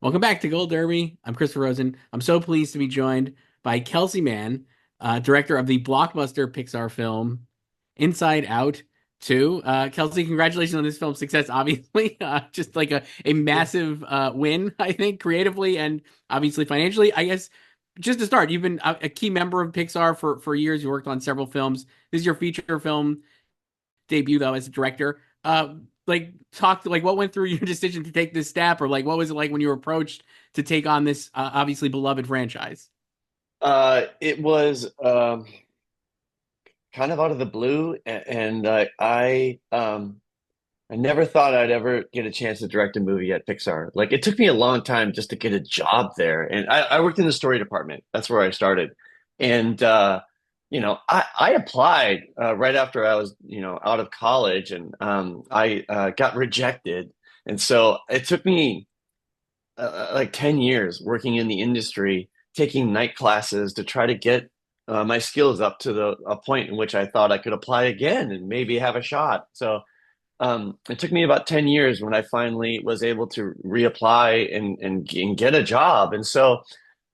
Welcome back to Gold Derby. I'm Christopher Rosen. I'm so pleased to be joined by Kelsey Mann, director of the blockbuster Pixar film Inside Out 2. Kelsey, congratulations on this film's success, obviously. Just like a Yeah. massive win, I think, creatively and obviously financially. I guess just to start, you've been a key member of Pixar for years. You worked on several films. This is your feature film debut though as a director. Like talk like what went through your decision to take this step, or like what was it like when you were approached to take on this obviously beloved franchise? It was kind of out of the blue, and I never thought I'd ever get a chance to direct a movie at Pixar. Like it took me a long time just to get a job there, and I worked in the story department. That's where I started, and I applied right after I was out of college, and I got rejected, and so it took me like 10 years working in the industry, taking night classes to try to get my skills up to the a point in which I thought I could apply again and maybe have a shot. So it took me about 10 years when I finally was able to reapply and get a job. And so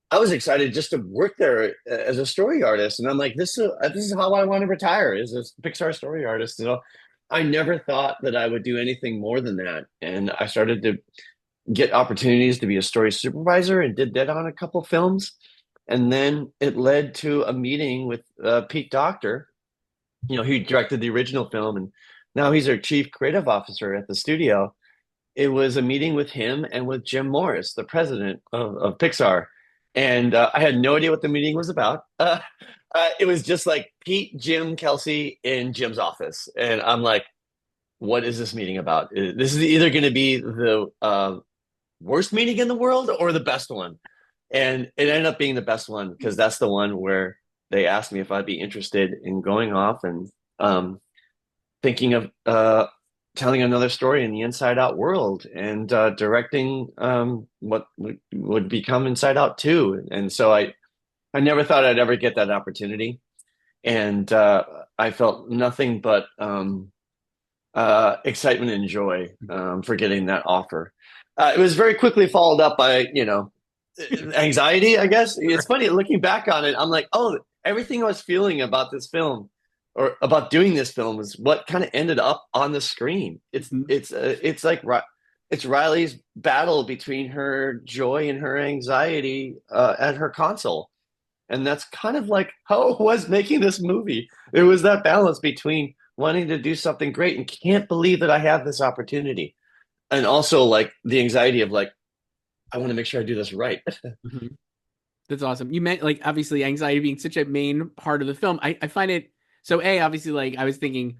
I was excited just to work there as a story artist. And I'm like, this is how I want to retire, is a Pixar story artist. So I never thought that I would do anything more than that. And I started to get opportunities to be a story supervisor and did that on a couple films. And then it led to a meeting with Pete Docter, who directed the original film, and now he's our chief creative officer at the studio. It was a meeting with him and with Jim Morris, the president of Pixar. And I had no idea what the meeting was about. It was just like Pete, Jim, Kelsey in Jim's office. And I'm like, what is this meeting about? This is either going to be the worst meeting in the world or the best one. And it ended up being the best one because that's the one where they asked me if I'd be interested in going off and thinking of telling another story in the Inside Out world and directing what would become Inside Out 2. And so I never thought I'd ever get that opportunity. And I felt nothing but excitement and joy for getting that offer. It was very quickly followed up by, anxiety, I guess. It's Sure. funny looking back on it. I'm like, oh, everything I was feeling about this film or about doing this film is what kind of ended up on the screen. It's like it's Riley's battle between her joy and her anxiety at her console. And that's kind of like how it was making this movie. There was that balance between wanting to do something great and can't believe that I have this opportunity. And also like the anxiety of like, I want to make sure I do this right. Mhm. That's awesome. You meant like obviously anxiety being such a main part of the film. I find it so obviously like I was thinking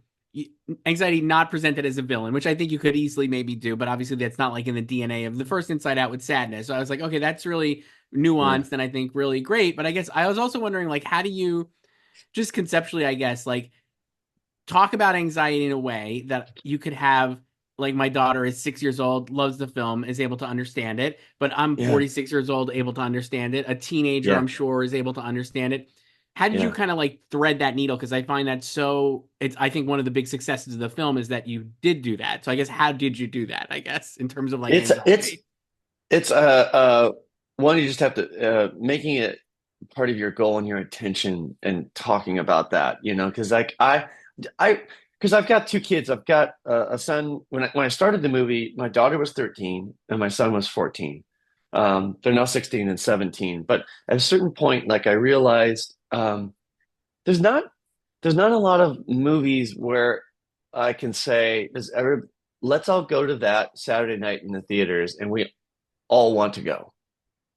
anxiety not presented as a villain, which I think you could easily maybe do, but obviously that's not like in the DNA of the first Inside Out with sadness. So I was like, okay, that's really Yeah. nuanced and I think really great. But I guess I was also wondering like how do you just conceptually, I guess, like talk about anxiety in a way that you could have like my daughter is 6 years old, loves the film, is able to understand it, but I'm Yeah. 46 years old, able to understand it. A teenager, Yeah. I'm sure, is able to understand it. How did you Yeah. kind of like thread that needle? Because I find that so it's I think one of the big successes of the film is that you did do that. So I guess how did you do that, I guess, in terms of like It's it's anxiety? it's one, you just have to making it part of your goal and your intention and talking about that, because like I because I've got two kids. I've got a son. When I started the movie, my daughter was 13 and my son was 14. They're now 16 and 17. But at a certain point, like I realized there's not there's not a lot of movies where I can say, let's all go to that Saturday night in the theaters and we all want to go.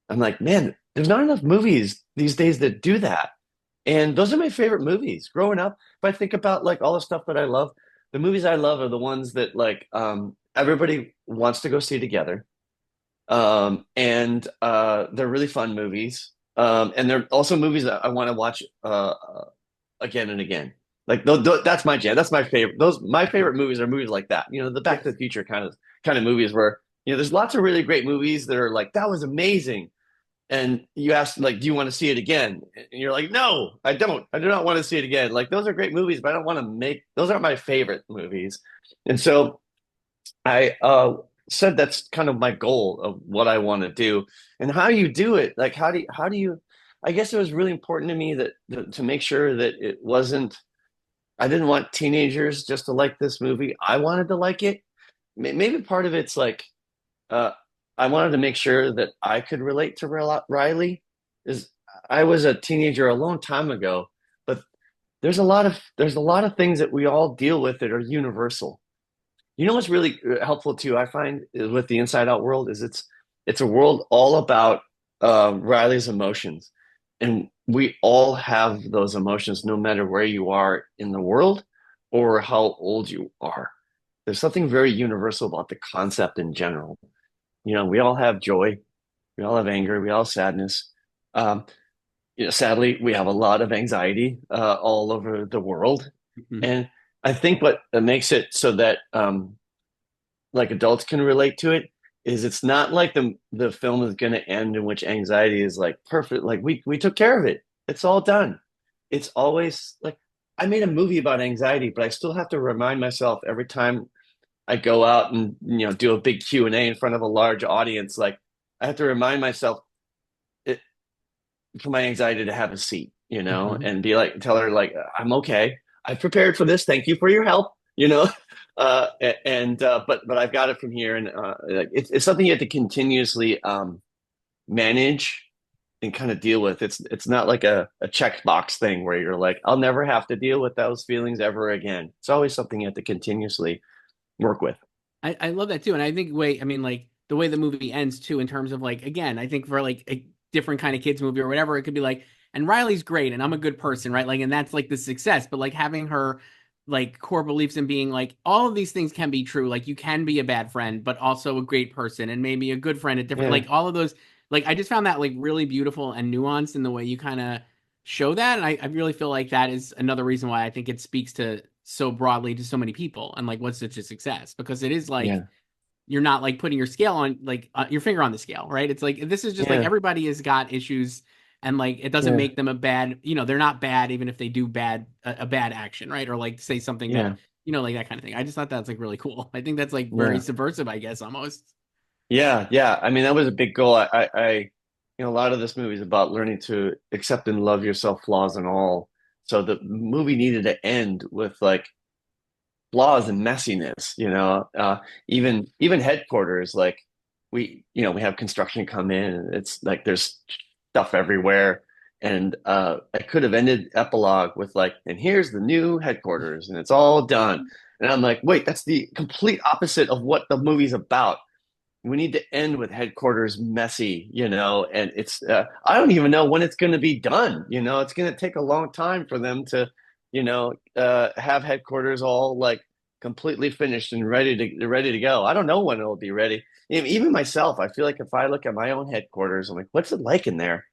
I'm like, man, there's not enough movies these days that do that. And those are my favorite movies. Growing up, if I think about like all the stuff that I love, the movies I love are the ones that like everybody wants to go see together. And they're really fun movies. And they're also movies that I want to watch again and again. Like that's my jam. That's my favorite. Those my favorite movies are movies like that. The Back to Yes. the Future kind of movies where there's lots of really great movies that are like that was amazing, and you ask like, do you want to see it again? And you're like, no, I don't. I do not want to see it again. Like those are great movies, but I don't want to make those aren't my favorite movies. And so I said that's kind of my goal of what I want to do. And how you do it, like how do you I guess it was really important to me that to make sure that it wasn't I didn't want teenagers just to like this movie. I wanted to like it. Maybe part of it's like uh I wanted to make sure that I could relate to Riley. Is I was a teenager a long time ago, but there's a lot of things that we all deal with that are universal. You know what's really helpful too, I find, is with the Inside Out world is it's a world all about Riley's emotions, and we all have those emotions, no matter where you are in the world or how old you are. There's something very universal about the concept in general. You know, we all have joy, we all have anger, we all have sadness. Um, sadly, we have a lot of anxiety all over the world, Mhm. and I think what makes it so that like adults can relate to it is it's not like the film is going to end in which anxiety is like perfect, like we took care of it, it's all done. It's always like I made a movie about anxiety, but I still have to remind myself every time I go out and do a big Q&A in front of a large audience, like I have to remind myself it, for my anxiety to have a seat, Mhm. and be like, tell her like, I'm okay. I've prepared for this. Thank you for your help. And but I've got it from here, and like, it's something you have to continuously manage and kind of deal with. It's not like a checkbox thing where you're like, I'll never have to deal with those feelings ever again. It's always something you have to continuously work with. I love that too. And I think I mean, like the way the movie ends too, in terms of like, again, I think for like a different kind of kids movie or whatever, it could be like, and Riley's great and I'm a good person, right? Like, and that's like the success, but like having her like core beliefs and being like, all of these things can be true. Like you can be a bad friend, but also a great person and maybe a good friend at different, Yeah, like all of those, like I just found that like really beautiful and nuanced in the way you kind of show that. And I really feel like that is another reason why I think it speaks to so broadly to so many people and like what's such a success because it is like yeah, you're not like putting your scale on like your finger on the scale, right? It's like this is just like yeah, everybody has got issues and like it doesn't yeah, make them a bad, they're not bad even if they do a bad action, right? Or like say something that yeah, like that kind of thing. I just thought that's like really cool. I think that's like very yeah. subversive, I guess, almost. Yeah, yeah. I mean, that was a big goal. A lot of this movie is about learning to accept and love yourself, flaws and all. So the movie needed to end with like flaws and messiness, even headquarters, like we have construction come in and it's like there's stuff everywhere. And I could have ended epilogue with like, and here's the new headquarters and it's all done. And I'm like, wait, that's the complete opposite of what the movie's about. We need to end with headquarters messy, and it's I don't even know when it's going to be done. It's going to take a long time for them to have headquarters all like completely finished and ready to go. I don't know when it'll be ready. Even myself, I feel like if I look at my own headquarters, I'm like, what's it like in there?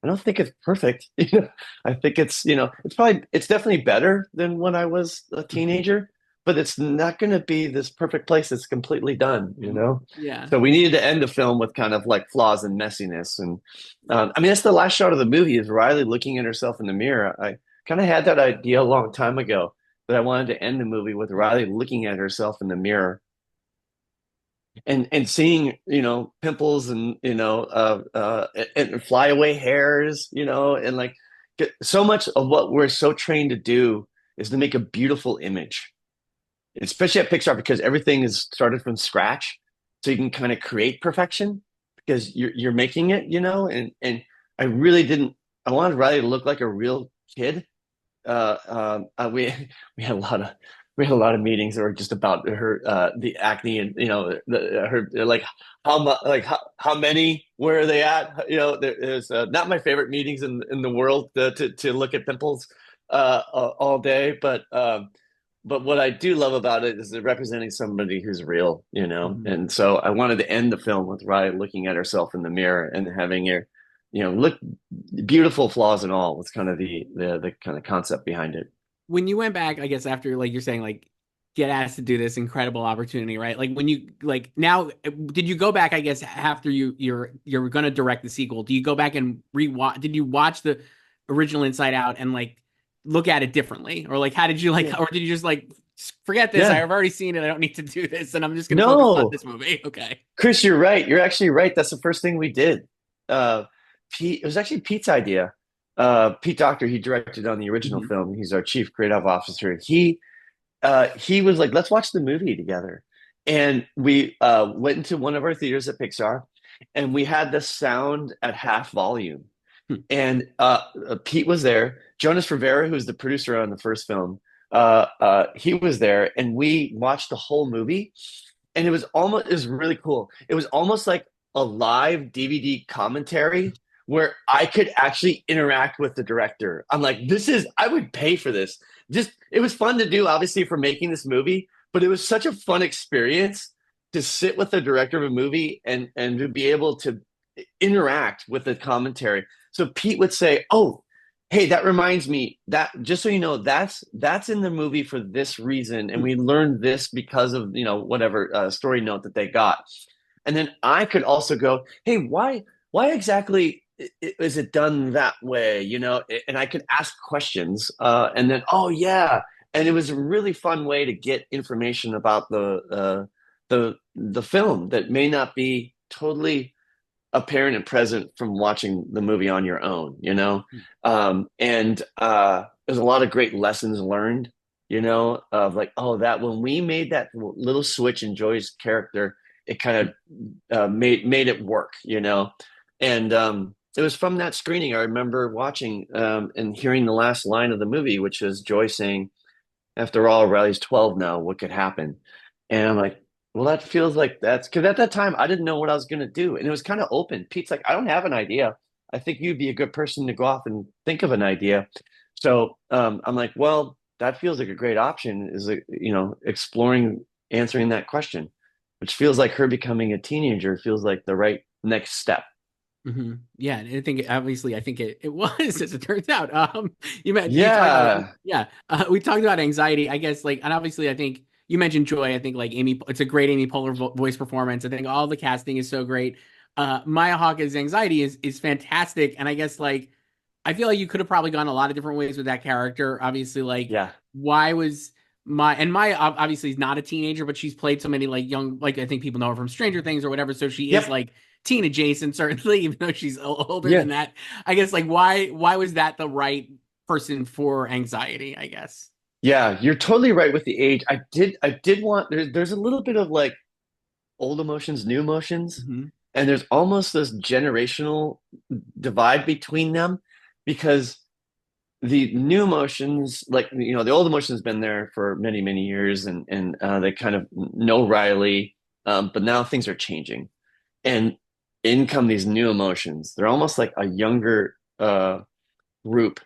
I don't think it's perfect. I think it's definitely better than when I was a teenager, but it's not going to be this perfect place that's completely done. Yeah. So we needed to end the film with kind of like flaws and messiness. And I mean, that's the last shot of the movie is Riley looking at herself in the mirror. I kind of had that idea a long time ago that I wanted to end the movie with Riley looking at herself in the mirror and seeing pimples and and flyaway hairs, and like so much of what we're so trained to do is to make a beautiful image, especially at Pixar because everything is started from scratch, so you can kind of create perfection because you're making it, and I really didn't. I wanted Riley to look like a real kid. We we had a lot of we had a lot of meetings that were just about her the acne and her like how many where are they at, there's not my favorite meetings in the world to look at pimples all day, but what I do love about it is they're representing somebody who's real, Mhm. and so I wanted to end the film with Ryan looking at herself in the mirror and having her look beautiful, flaws and all was kind of the kind of concept behind it. When you went back, I guess after like you're saying like get asked to do this incredible opportunity, right? Like when you like now, did you go back? I guess after you're gonna direct the sequel, do you go back and rewatch? Did you watch the original Inside Out and like look at it differently, or like how did you like, Yeah. or did you just like Forget this. Yeah. I've already seen it. I don't need to do this, and I'm just gonna focus on No, this movie. Okay. Chris, you're right. You're actually right. That's the first thing we did. Uh, Pete, it was actually Pete's idea. Pete Docter, he directed on the original Hmm. film. He's our chief creative officer. He was like, let's watch the movie together. And we went into one of our theaters at Pixar, and we had the sound at half volume. And Pete was there. Jonas Rivera, who's the producer on the first film, he was there, and we watched the whole movie. And it was really cool. It was almost like a live DVD commentary where I could actually interact with the director. I'm like, I would pay for this. Just, it was fun to do, obviously, for making this movie, but it was such a fun experience to sit with the director of a movie and to be able to interact with the commentary. So Pete would say, "Oh, hey, that reminds me that just so you know, that's in the movie for this reason, and we learned this because of whatever story note that they got." And then I could also go, "Hey, why exactly is it done that way?" And I could ask questions, and then, "Oh yeah." And it was a really fun way to get information about the film that may not be totally apparent and present from watching the movie on your own, and there's a lot of great lessons learned, of like, oh, that when we made that little switch in Joy's character, it kind of made it work, and it was from that screening I remember watching and hearing the last line of the movie, which is Joy saying, "After all, Riley's 12 now. What could happen?" And I'm like, well, that feels like that's because at that time I didn't know what I was going to do. And it was kind of open. Pete's like, "I don't have an idea. I think you'd be a good person to go off and think of an idea." So I'm like, well, that feels like a great option, is exploring, answering that question, which feels like her becoming a teenager feels like the right next step. Yeah, and I think obviously I think it was as it turns out. You talked about Yeah. yeah, we talked about anxiety. I guess like and obviously I think you mentioned Joy. I think like Amy, it's a great Amy Poehler voice performance. I think all the casting is so great. Maya Hawke's anxiety is fantastic, and I guess like I feel like you could have probably gone a lot of different ways with that character. Obviously, like Yeah. why was Maya obviously is not a teenager, but she's played so many like young like I think people know her from Stranger Things or whatever, so she is Yep. like teen adjacent certainly, even though she's older than Yeah. that. I guess like why was that the right person for anxiety? I guess. Yeah, you're totally right with the age. I did want there's a little bit of like old emotions, new emotions, Hmm. and there's almost this generational divide between them because the new emotions, like the old emotions, been there for many, many years, and they kind of know Riley, but now things are changing, and in come these new emotions. They're almost like a younger group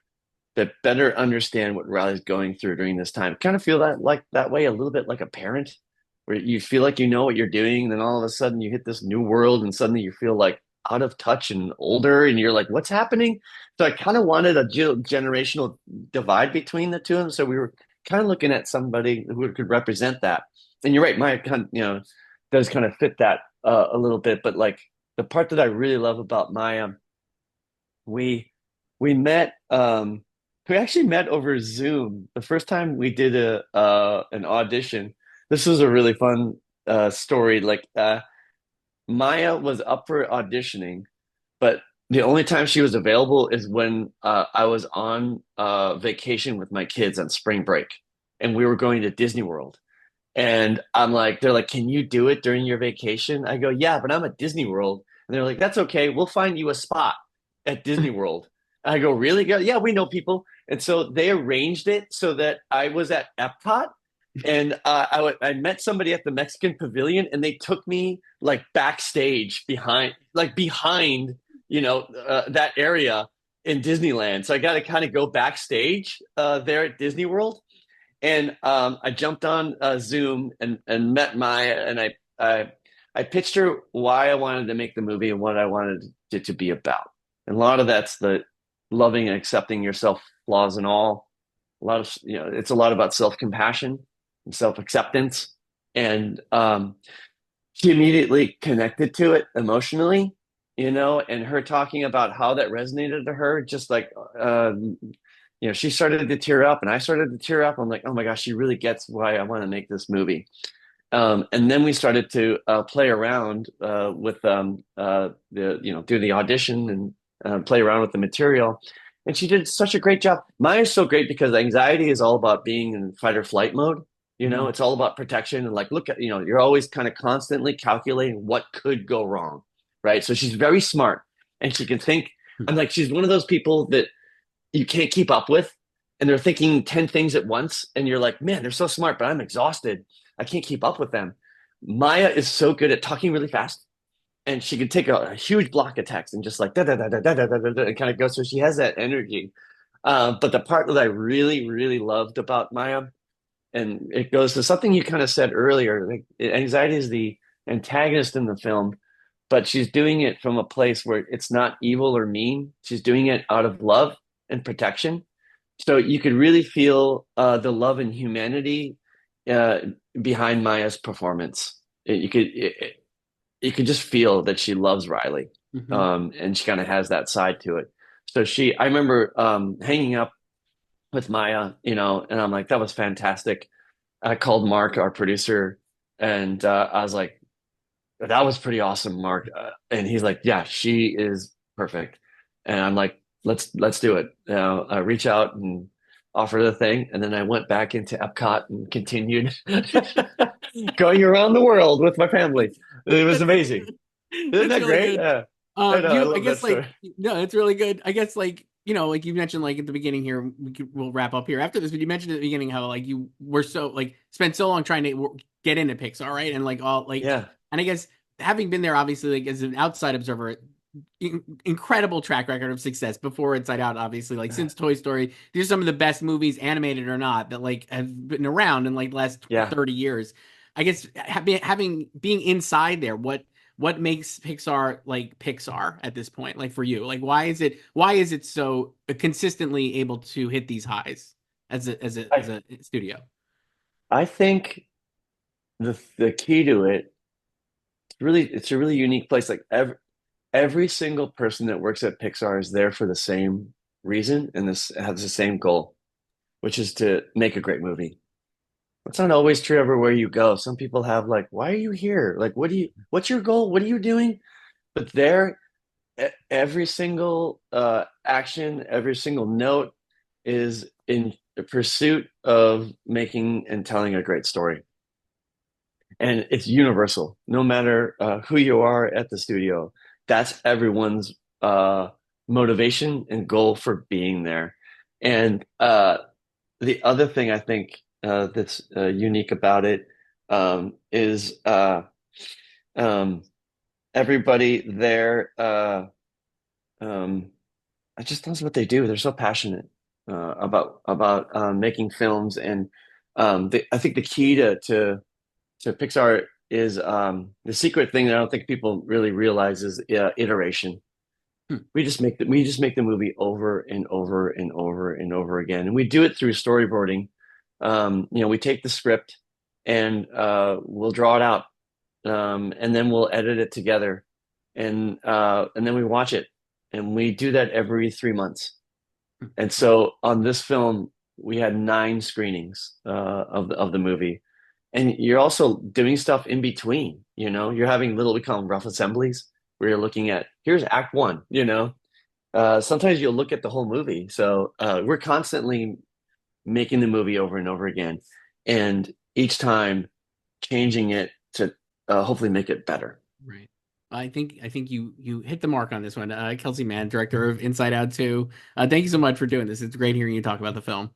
that better understand what Riley's going through during this time. Kind of feel that way a little bit like a parent, where you feel like you know what you're doing, and then all of a sudden you hit this new world, and suddenly you feel like out of touch and older, and you're like, "What's happening?" So I kind of wanted a generational divide between the two of them. So we were kind of looking at somebody who could represent that. And you're right, Maya kind of, does kind of fit that a little bit. But like the part that I really love about Maya, we we met we actually met over Zoom the first time we did a an audition. This was a really fun story. Like Maya was up for auditioning, but the only time she was available is when I was on vacation with my kids on spring break, and we were going to Disney World. And I'm like, they're like, "Can you do it during your vacation?" I go, "Yeah, but I'm at Disney World." And they're like, "That's okay. We'll find you a spot at Disney World." I go, "Really?" Go, "Yeah, we know people." And so they arranged it so that I was at Epcot, and I met somebody at the Mexican Pavilion, and they took me like backstage behind, that area in Disneyland. So I got to kind of go backstage there at Disney World, and I jumped on Zoom and met Maya, and I pitched her why I wanted to make the movie and what I wanted it to be about. And a lot of that's the loving and accepting yourself, flaws and all. A lot of it's a lot about self compassion and self acceptance, and she immediately connected to it emotionally. And her talking about how that resonated to her, just like she started to tear up and I started to tear up. I'm like, oh my gosh, she really gets why I want to make this movie. And then we started to play around with do the audition and play around with the material. And she did such a great job. Maya's so great because anxiety is all about being in fight or flight mode. Mhm. It's all about protection and like, look at, you're always kind of constantly calculating what could go wrong, right? So she's very smart and she can think. I'm like, she's one of those people that you can't keep up with and they're thinking 10 things at once and you're like, man, they're so smart, but I'm exhausted. I can't keep up with them. Maya is so good at talking really fast and she can take a huge block of text and just like da da da da da da da da, and kind of go. So she has that energy. But the part that I really, really loved about Maya, and it goes to something you kind of said earlier, like anxiety is the antagonist in the film, but she's doing it from a place where it's not evil or mean. She's doing it out of love and protection. So you could really feel the love and humanity uh, behind Maya's performance. You could just feel that she loves Riley, Mhm. and she kind of has that side to it. So I remember hanging up with Maya, and I'm like, that was fantastic. I called Mark, our producer, and I was like, that was pretty awesome, Mark. And he's like, yeah, she is perfect. And I'm like, let's do it. I reach out and offer the thing, and then I went back into Epcot and continued going around the world with my family. It was amazing. Isn't That's that really great? good. Yeah, I know. I I love that guess story. like no, it's really good. I guess like like you mentioned like at the beginning here, we'll wrap up here after this, but you mentioned at the beginning how like you were so like spent so long trying to get into Pixar, right? And like all like, Yeah, and I guess having been there, obviously, like as an outside observer, incredible track record of success before Inside Out, obviously, like since Toy Story, these are some of the best movies, animated or not, that like have been around in like the last yeah. 30 years. I guess having being inside there, what makes Pixar like Pixar at this point? Like for you, like why is it so consistently able to hit these highs as I a studio? I think the key to it, it's a really unique place. Like every single person that works at Pixar is there for the same reason and this has the same goal, which is to make a great movie. It's not always true everywhere you go. Some people have like, why are you here? Like, what's your goal? What are you doing? But there, every single action, every single note is in pursuit of making and telling a great story. And it's universal, no matter who you are at the studio. That's everyone's motivation and goal for being there. And the other thing I think that's unique about it is um, everybody there um, it just knows what they do. They're so passionate about making films, and I think the key to Pixar is the secret thing that I don't think people really realize is iteration. Hmm. We just make the movie over and over and over and over again, and we do it through storyboarding. We take the script and we'll draw it out, and then we'll edit it together, and then we watch it, and we do that every 3 months. And so on this film, we had 9 screenings of the movie, and you're also doing stuff in between. You're having little, we call them rough assemblies, where you're looking at here's Act One. Sometimes you'll look at the whole movie. So we're constantly making the movie over and over again, and each time changing it to hopefully make it better. Right. I think you hit the mark on this one. Kelsey Mann, director of Inside Out 2. Thank you so much for doing this. It's great hearing you talk about the film.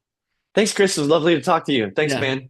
Thanks, Chris. It was lovely to talk to you. Thanks, Yeah. man.